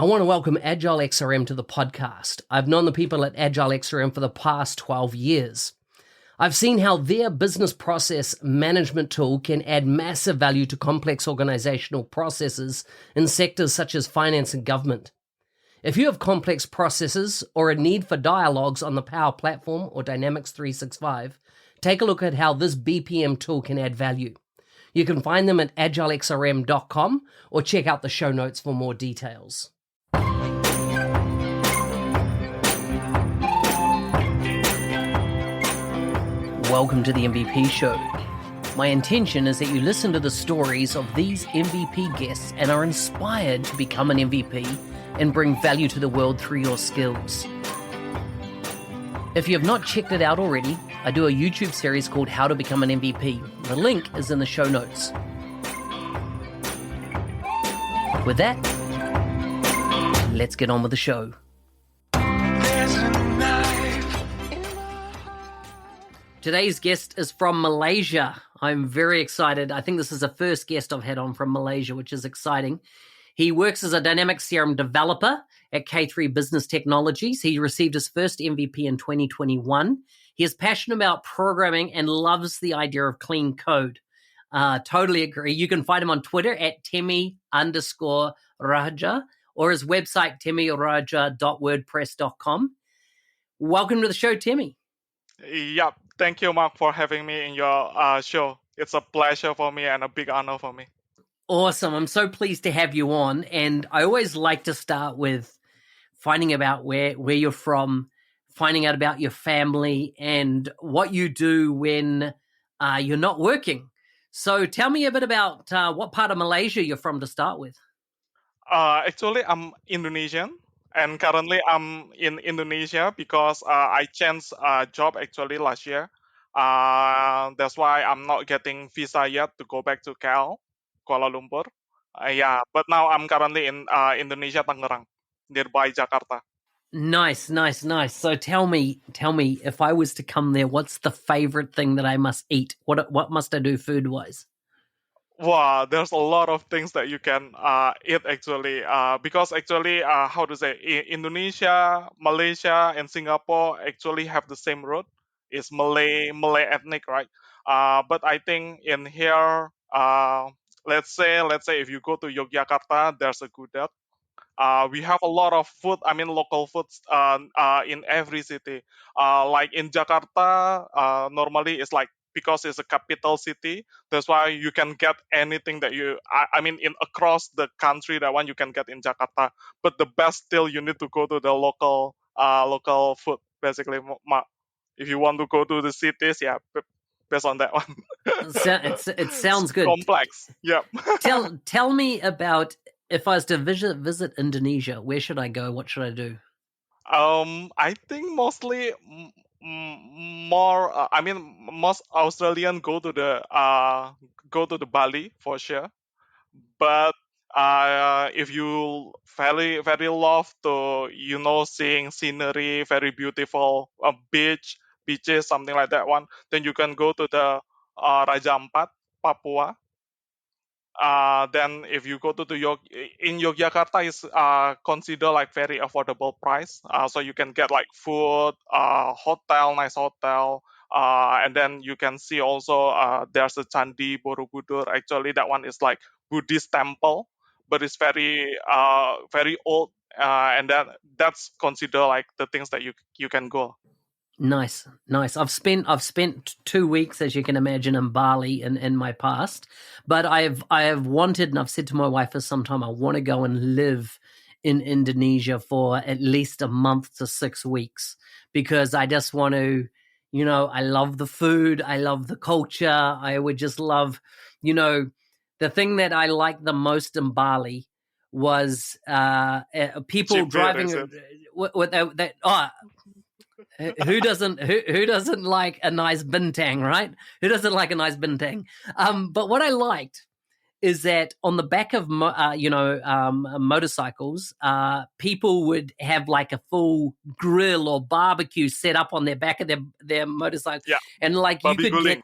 I want to welcome Agile XRM to the podcast. I've known the people at Agile XRM for the past 12 years. I've seen how their business process management tool can add massive value to complex organizational processes in sectors such as finance and government. If you have complex processes or a need for dialogues on the Power Platform or Dynamics 365, take a look at how this BPM tool can add value. You can find them at agilexrm.com or check out the show notes for more details. Welcome to the MVP Show. My intention is that you listen to the stories of these MVP guests and are inspired to become an MVP and bring value to the world through your skills. If you have not checked it out already, I do a YouTube series called How to Become an MVP. The link is in the show notes. With that, let's get on with the show. Today's guest is from Malaysia. I'm very excited. I think this is the first guest I've had on from Malaysia, which is exciting. He works as a dynamic CRM developer at K3 Business Technologies. He received his first MVP in 2021. He is passionate about programming and loves the idea of clean code. Totally agree. You can find him on Twitter at Temmy_Raharjo or his website, temmyraharjo.wordpress.com. Welcome to the show, Temmy. Yeah, thank you, Mark, for having me in your show. It's a pleasure for me and a big honor for me. Awesome. I'm so pleased to have you on. And I always like to start with finding about where you're from, finding out about your family and what you do when you're not working. So tell me a bit about what part of Malaysia you're from to start with. Actually, I'm Indonesian. And currently, I'm in Indonesia because I changed job actually last year. That's why I'm not getting visa yet to go back to Kuala Lumpur. But now I'm currently in Indonesia, Tangerang, nearby Jakarta. Nice. So tell me, if I was to come there, what's the favorite thing that I must eat? What must I do food-wise? Wow, there's a lot of things that you can eat actually. Because actually, Indonesia, Malaysia, and Singapore actually have the same root. It's Malay ethnic, right? But I think in here, let's say if you go to Yogyakarta, there's a gudeg. We have a lot of food. I mean, local foods in every city. Like in Jakarta, normally it's like because it's a capital city. That's why you can get anything that I mean, in across the country, that one you can get in Jakarta. But the best still, you need to go to the local food. Basically, if you want to go to the cities, based on that one. It sounds good. Complex. Yeah. Tell me about, if I was to visit Indonesia, where should I go? What should I do? I think mostly more. Most Australian go to the Bali for sure. But if you very very love to seeing scenery, very beautiful beaches, something like that one, then you can go to the Raja Ampat, Papua. Then if you go to in Yogyakarta is considered like very affordable price. So you can get like food, nice hotel, and then you can see also there's a Candi Borobudur. Actually, that one is like Buddhist temple, but it's very very old, and that's considered like the things that you can go. Nice. I've spent 2 weeks, as you can imagine, in Bali in my past, but I have wanted, and I've said to my wife for some time, I want to go and live in Indonesia for at least a month to 6 weeks, because I just want to, I love the food, I love the culture, I would just love, the thing that I liked the most in Bali was people driving who doesn't like a nice bintang, right? Who doesn't like a nice bintang? But what I liked is that on the back of motorcycles, people would have like a full grill or barbecue set up on their back of their motorcycle, Yeah. and like Babi guling.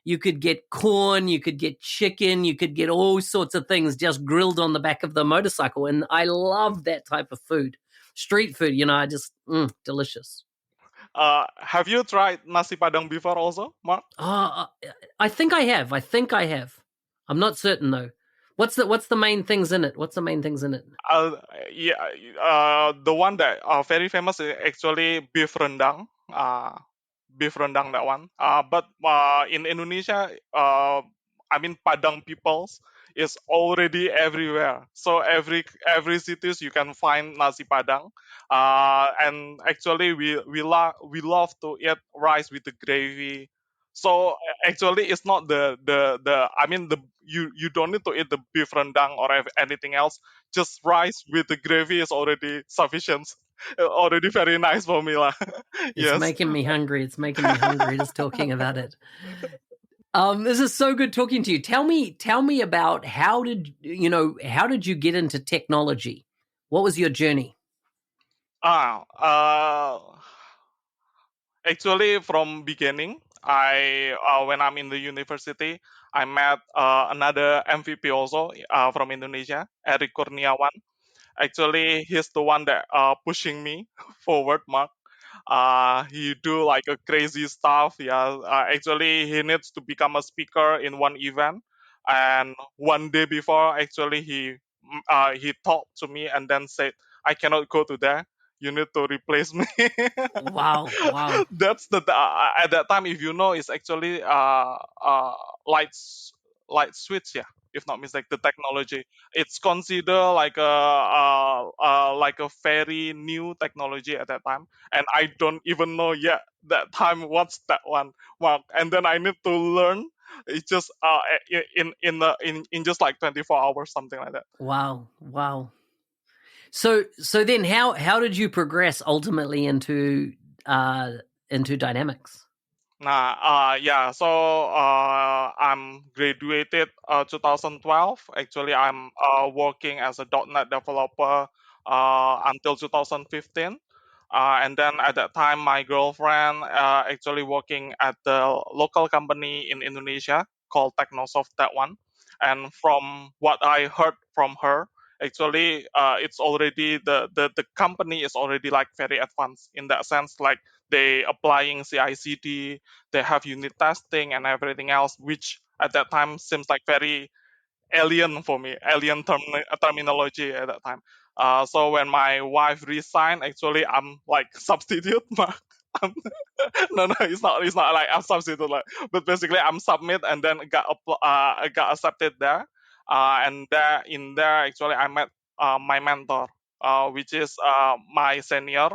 You could get corn, you could get chicken, you could get all sorts of things just grilled on the back of the motorcycle. And I love that type of food. Street food, I just, delicious. Have you tried nasi padang before also, Mark? I think I have. I'm not certain though. What's the main things in it? What's the main things in it? Uh, yeah, the one that are very famous is actually beef rendang. Beef rendang, that one. But in Indonesia, I mean Padang peoples is already everywhere. So every cities you can find nasi Padang. And actually we love to eat rice with the gravy. So actually it's not the I mean the you don't need to eat the beef rendang or anything else. Just rice with the gravy is already sufficient. Already very nice for me lah. It's Yes. making me hungry. It's making me hungry just talking about it. This is so good talking to you. Tell me about how did you get into technology? What was your journey? Ah, actually, from beginning, I when I'm in the university, I met another MVP also from Indonesia, Eric Kurniawan. Actually, he's the one that pushing me forward, Mark. He do like a crazy stuff. Yeah, actually, he needs to become a speaker in one event, and one day before, actually, he talked to me and then said, "I cannot go to there. You need to replace me." Wow, wow, That's at that time, if you know, it's actually light switch, yeah, if not mistake, the technology. It's considered like a very new technology at that time, and I don't even know yet that time what's that one. Well, and then I need to learn. It's just in just like 24 hours, something like that. wow, wow. So then how did you progress ultimately into dynamics? Nah, yeah. So I'm graduated 2012. Actually, I'm working as a .NET developer until 2015. And then at that time, my girlfriend actually working at the local company in Indonesia called Technosoft, that one. And from what I heard from her, actually, it's already the company is already like very advanced in that sense. Like they applying CI/CD, they have unit testing and everything else, which at that time seems like very alien for me, terminology at that time. So when my wife resigned, actually I'm like substitute. I'm- no, no, it's not like I'm substitute, like, but basically I'm submit and then I got accepted there. And there in there actually I met my mentor, which is my senior,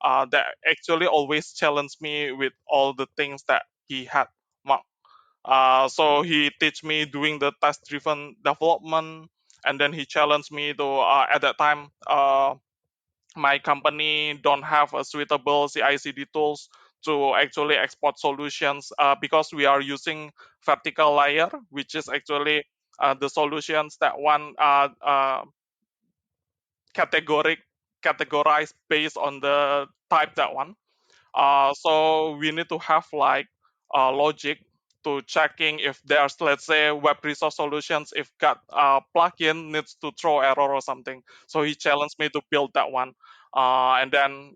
that actually always challenged me with all the things that he had. So he teach me doing the test driven development, and then he challenged me to at that time my company don't have a suitable CI/CD tools to actually export solutions, because we are using vertical layer, which is actually the solutions that one categoric categorized based on the type that one. So we need to have like logic to checking if there's, let's say, web resource solutions, if got plugin needs to throw error or something. So he challenged me to build that one. And then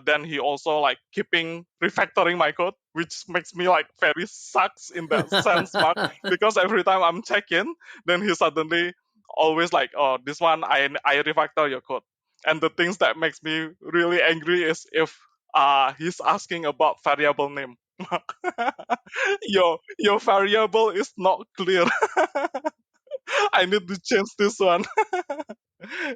then he also like keeping refactoring my code, which makes me like very sucks in that sense, Mark, because every time I'm checking, then he suddenly always like, oh, this one I refactor your code. And the things that makes me really angry is if he's asking about variable name. Your variable is not clear. I need to change this one.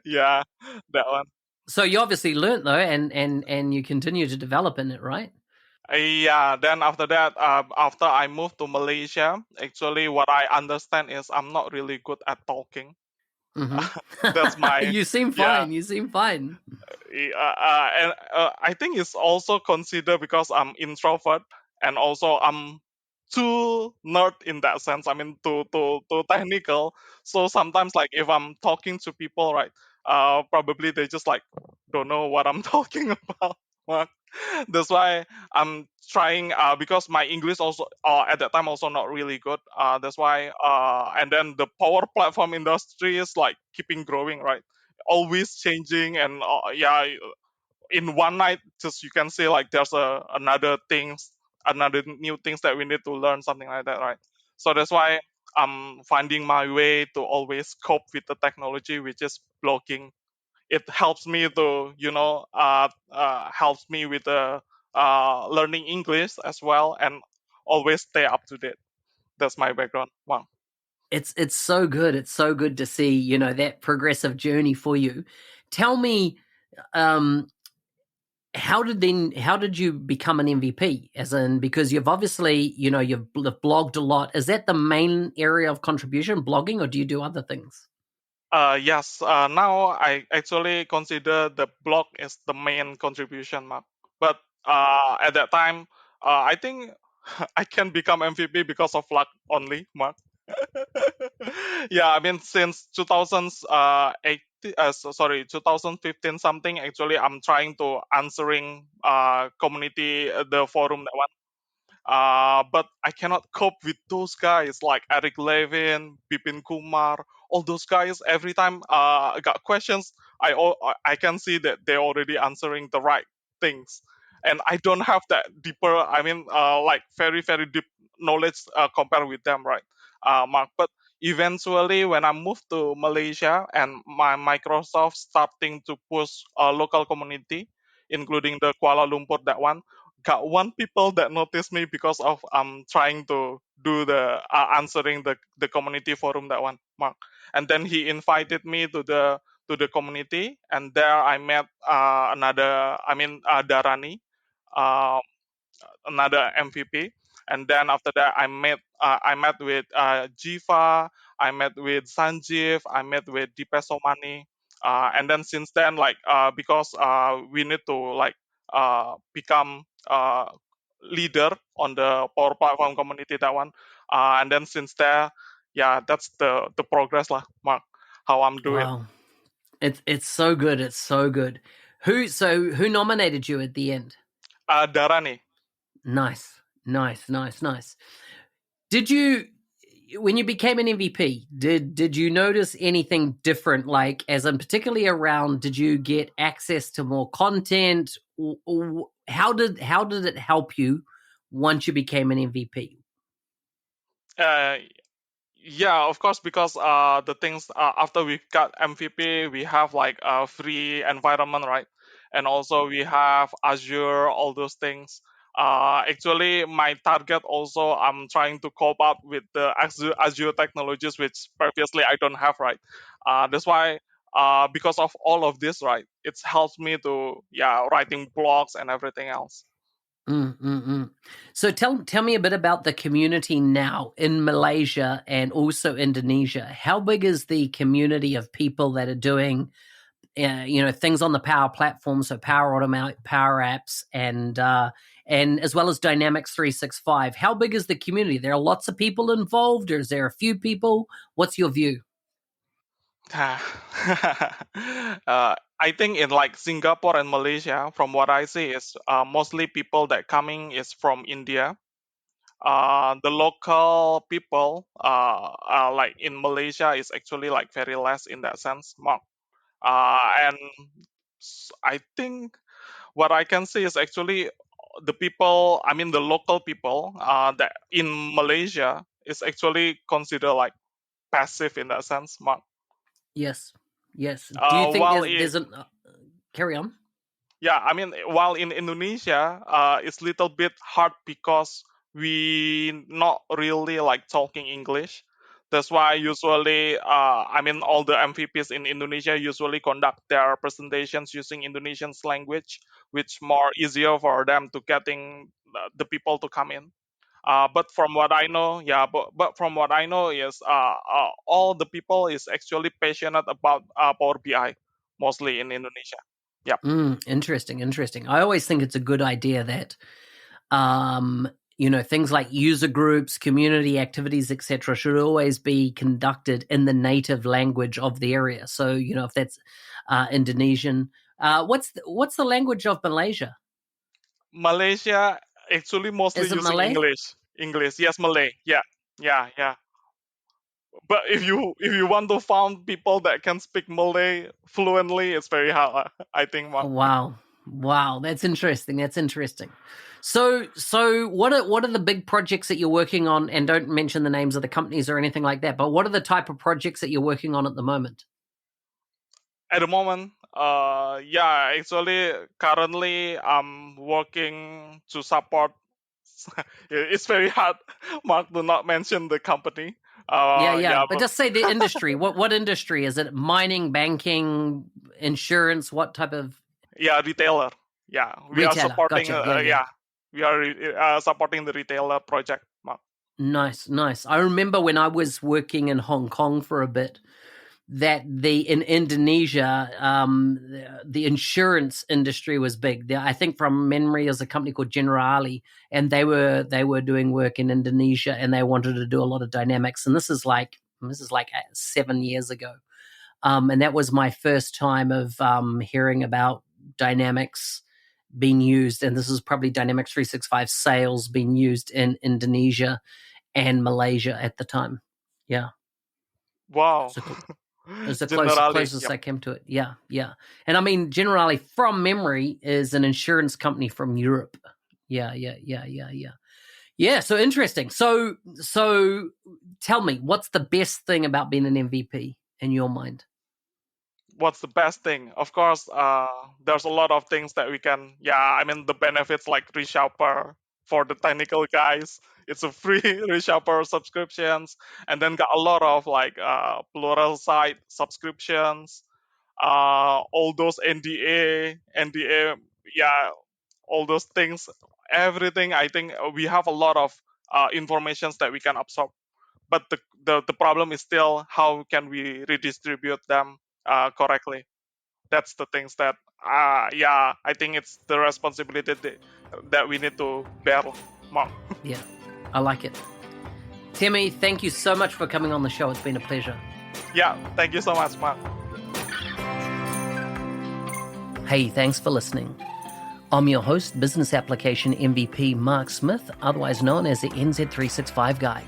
Yeah, that one. So you obviously learnt though, and you continue to develop in it, right? Yeah, then after that, after I moved to Malaysia, actually what I understand is I'm not really good at talking. Hmm. That's my, You seem yeah. fine. You seem fine. And I think it's also considered because I'm introvert, and also I'm too nerd in that sense. I mean, too technical. So sometimes, like if I'm talking to people, right, probably they just like don't know what I'm talking about. That's why I'm trying because my English also at that time also not really good. That's why and then the power platform industry is like keeping growing, right? Always changing, and yeah, in one night just you can say like there's another new things that we need to learn, something like that, right? So that's why I'm finding my way to always cope with the technology, which is blogging. It helps me to helps me with learning English as well, and always stay up to date. That's my background. Wow. It's so good. It's so good to see, that progressive journey for you. Tell me, um, how did you become an MVP? As in, because you've obviously, you've blogged a lot. Is that the main area of contribution, blogging, or do you do other things? Yes, now I actually consider the blog as the main contribution, Mark. But at that time, I think I can become MVP because of luck only, Mark. Yeah, I mean since 2015 something. Actually, I'm trying to answering community the forum that one. But I cannot cope with those guys like Eric Levin, Bipin Kumar, all those guys. Every time I got questions, I can see that they're already answering the right things, and I don't have that deeper. I mean, like very very deep knowledge compared with them, right, Mark? But eventually, when I moved to Malaysia and my Microsoft starting to push local community, including the Kuala Lumpur that one, got one people that noticed me because of trying to do the answering the community forum that one, Mark. And then he invited me to the community, and there I met another, I mean, Darani, uh, another MVP. And then after that, I met with Jiva, I met with Sanjeev, I met with Dipesh Somani. And then since then, like because we need to like become leader on the Power Platform community that one. And then since there, yeah, that's the progress lah, Mark. How I'm doing. Wow, it's so good. It's so good. Who nominated you at the end? Darani. Nice, nice, nice, nice. Did you, when you became an MVP, did you notice anything different? Like, as in particularly around, did you get access to more content? How did it help you once you became an MVP? Uh, Yeah, of course, because the things after we got MVP, we have like a free environment, right? And also we have Azure, all those things. Actually, my target also, I'm trying to cope up with the Azure technologies, which previously I don't have, right? That's why, because of all of this, right, it's helped me to, yeah, writing blogs and everything else. Mm, mm, mm. So tell me a bit about the community now in Malaysia and also Indonesia. How big is the community of people that are doing things on the Power platform, so Power Automate, Power Apps, and as well as Dynamics 365? How big is the community? There are lots of people involved, or is there a few people? What's your view? I think in like Singapore and Malaysia, from what I see, is mostly people that coming is from India. The local people, like in Malaysia, is actually like very less in that sense, Mark. And I think what I can say is actually the people, I mean the local people, that in Malaysia is actually considered like passive in that sense, Mark. Yes, yes. Do you think While there's an carry on? Yeah, I mean, while in Indonesia, it's little bit hard because we not really like talking English. That's why usually, I mean, all the MVPs in Indonesia usually conduct their presentations using Indonesian language, which more easier for them to getting the people to come in. But from what I know, yeah, but from what I know is, all the people is actually passionate about Power BI, mostly in Indonesia. Yeah. Interesting, interesting. I always think it's a good idea that um, things like user groups, community activities, etc., should always be conducted in the native language of the area. So, if that's Indonesian, what's the language of Malaysia? Malaysia actually mostly Is it using Malay? English. Yes, Malay. Yeah, yeah. But if you want to find people that can speak Malay fluently, it's very hard. I think, Mark. Wow, that's interesting. So what are the big projects that you're working on? And don't mention the names of the companies or anything like that. But what are the type of projects that you're working on at the moment? At the moment, actually, currently I'm working to support. It's very hard, Mark, to not mention the company. Yeah, but But just say the industry. What industry is it? Mining, banking, insurance? What type of yeah, retailer. Yeah, we are retailer? supporting. Gotcha. Yeah. We are supporting the retailer project, Mark. Nice. I remember when I was working in Hong Kong for a bit, that in Indonesia, the insurance industry was big. I think from memory, there's a company called Generali, and they were doing work in Indonesia, and they wanted to do a lot of dynamics. And this is like 7 years ago, and that was my first time of hearing about dynamics being used. And this is probably Dynamics 365 sales being used in Indonesia and Malaysia at the time. Yeah. Wow. So it's the Generally, closest yep. I came to it. Yeah. And I mean, Generali, from memory, is an insurance company from Europe. Yeah. Yeah, so interesting. So tell me, what's the best thing about being an MVP in your mind? What's the best thing? Of course, there's a lot of things that we can. Yeah, I mean the benefits like reshopper for the technical guys. It's a free reshopper subscriptions, and then got a lot of like plural site subscriptions. All those NDA, yeah, all those things, everything. I think we have a lot of informations that we can absorb. But the problem is still how can we redistribute them correctly. That's the things that I think it's the responsibility that we need to bear, Mark. Yeah, I like it. Temmy, thank you so much for coming on the show. It's been a pleasure. Yeah, thank you so much, Mark. Hey, thanks for listening. I'm your host, Business Application MVP Mark Smith, otherwise known as the NZ365 Guy.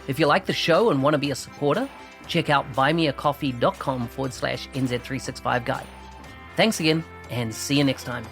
If you like the show and want to be a supporter, check out buymeacoffee.com/NZ365 Guy. Thanks again, and see you next time.